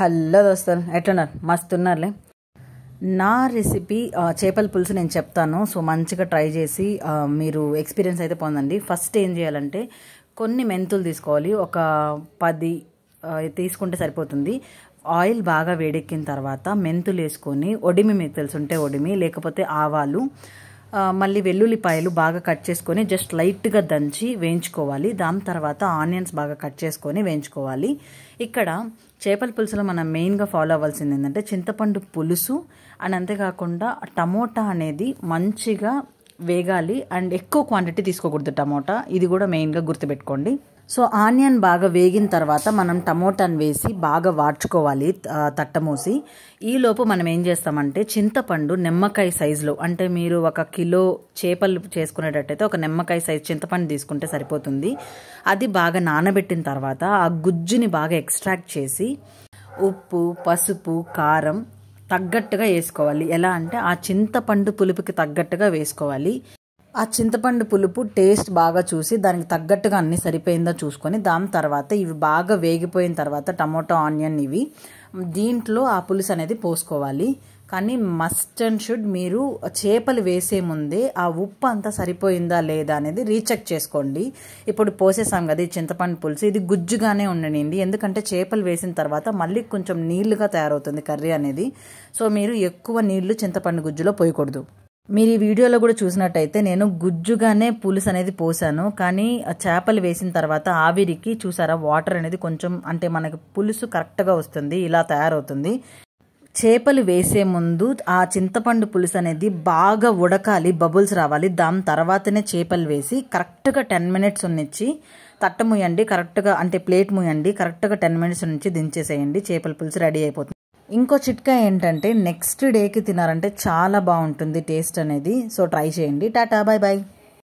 Hello దోస్తులు, ఎట్లున్నారు? మస్తు ఉన్నారులే. నా రెసిపీ చేపల పులుసు నేను చెప్తాను. సో మంచిగా ట్రై చేసి మీరు ఎక్స్పీరియన్స్ అయితే పొందండి. ఫస్ట్ ఏం చేయాలంటే కొన్ని మెంతులు తీసుకోవాలి. ఒక 10 తీసుకుంటే సరిపోతుంది. ఆయిల్ బాగా వేడెక్కిన తర్వాత మెంతులు వేసుకొని, ఒడిమి మీకు తెలుసుంటే ఒడిమి, లేకపోతే ఆవాలు, మళ్ళీ వెల్లుల్లిపాయలు బాగా కట్ చేసుకొని జస్ట్ లైట్గా దంచి వేయించుకోవాలి. దాని తర్వాత ఆనియన్స్ బాగా కట్ చేసుకొని వేయించుకోవాలి. ఇక్కడ చేపల పులుసులో మనం మెయిన్గా ఫాలో అవ్వాల్సింది ఏంటంటే చింతపండు పులుసు అండ్ అంతేకాకుండా టమోటా అనేది మంచిగా వేగాలి. అండ్ ఎక్కువ క్వాంటిటీ తీసుకోకూడదు టమోటా, ఇది కూడా మెయిన్గా గుర్తుపెట్టుకోండి. సో ఆనియన్ బాగా వేగిన తర్వాత మనం టమోటాను వేసి బాగా వాడ్చుకోవాలి తట్టమూసి. ఈలోపు మనం ఏం చేస్తామంటే చింతపండు నిమ్మకాయ సైజులో, అంటే మీరు 1 కిలో చేపలు చేసుకునేటట్టయితే ఒక నిమ్మకాయ సైజు చింతపండు తీసుకుంటే సరిపోతుంది. అది బాగా నానబెట్టిన తర్వాత ఆ గుజ్జుని బాగా ఎక్స్ట్రాక్ట్ చేసి ఉప్పు, పసుపు, కారం తగ్గట్టుగా వేసుకోవాలి. ఎలా అంటే ఆ చింతపండు పులుపుకి తగ్గట్టుగా వేసుకోవాలి. ఆ చింతపండు పులుపు టేస్ట్ బాగా చూసి దానికి తగ్గట్టుగా అన్ని సరిపోయిందో చూసుకొని దాని తర్వాత ఇవి బాగా వేగిపోయిన తర్వాత టమోటో, ఆనియన్ ఇవి దీంట్లో ఆ పులుసు అనేది పోసుకోవాలి. కానీ మస్ట్ అండ్ షుడ్ మీరు చేపలు వేసే ముందే ఆ ఉప్పు అంతా సరిపోయిందా లేదా అనేది రీచెక్ చేసుకోండి. ఇప్పుడు పోసేసాం కదా ఈ చింతపండు పులుసు, ఇది గుజ్జుగానే ఉండనివ్వండి. ఎందుకంటే చేపలు వేసిన తర్వాత మళ్ళీ కొంచెం నీళ్లుగా తయారవుతుంది కర్రీ అనేది. సో మీరు ఎక్కువ నీళ్లు చింతపండు గుజ్జులో పోయకూడదు. మీరు ఈ వీడియోలో కూడా చూసినట్టయితే నేను గుజ్జుగానే పులుసు అనేది పోసాను. కానీ చేపలు వేసిన తర్వాత ఆవిరికి చూసారా వాటర్ అనేది కొంచెం, అంటే మనకి పులుసు కరెక్ట్గా వస్తుంది, ఇలా తయారవుతుంది. చేపలు వేసే ముందు ఆ చింతపండు పులుసు అనేది బాగా ఉడకాలి, బబుల్స్ రావాలి. దాని తర్వాతనే చేపలు వేసి కరెక్ట్గా 10 మినిట్స్ ఉన్నిచ్చి తట్ట ముయ్యండి. కరెక్ట్గా అంటే ప్లేట్ ముయ్యండి. కరెక్ట్గా 10 మినిట్స్ నుంచి దించేసేయండి. చేపల పులుసు రెడీ అయిపోతుంది. ఇంకో చిట్కా ఏంటంటే నెక్స్ట్ డేకి తినారంటే చాలా బాగుంటుంది టేస్ట్ అనేది. సో ట్రై చేయండి. Tata, bye bye.